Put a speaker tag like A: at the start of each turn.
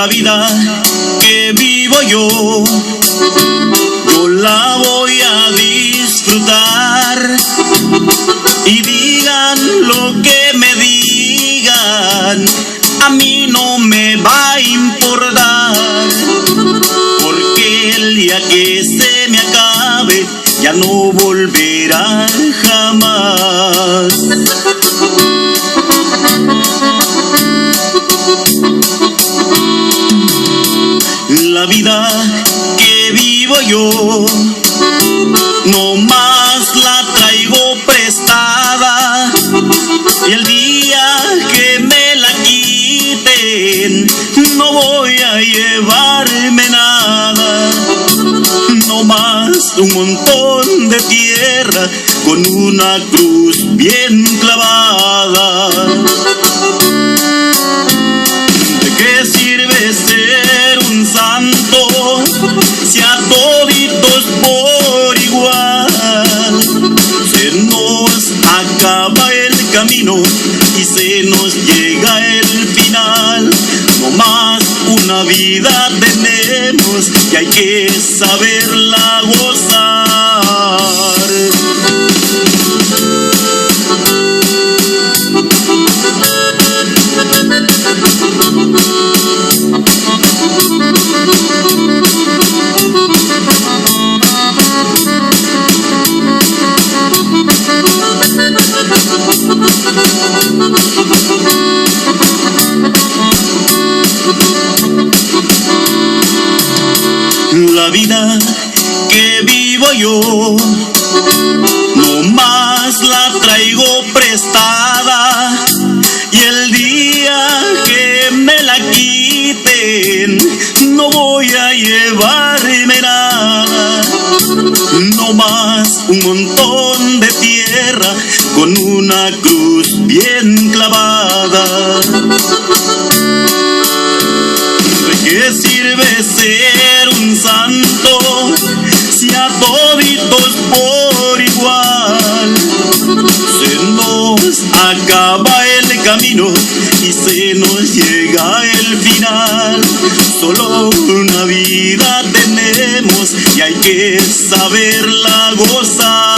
A: La vida que vivo yo la voy a disfrutar. Y digan lo que me digan, a mí no me va a importar, porque el día que se me acabe ya no volverá jamás. La vida que vivo yo no más la traigo prestada, y el día que me la quiten no voy a llevarme nada, no más un montón de tierra con una cruz bien clavada. ¿De qué sirve ser un santo si a toditos por igual se nos acaba el camino y se nos llega el final? No más una vida tenemos y hay que saberla gozar. La vida que vivo yo no más la traigo prestada, y el día que me la quiten no voy a llevarme nada, no más un montón de tierra con una cruz bien clavada. ¿De qué sirve ser un santo si a toditos por igual se nos acaba el camino y se nos llega el final? Solo una vida tenemos y hay que saberla gozar.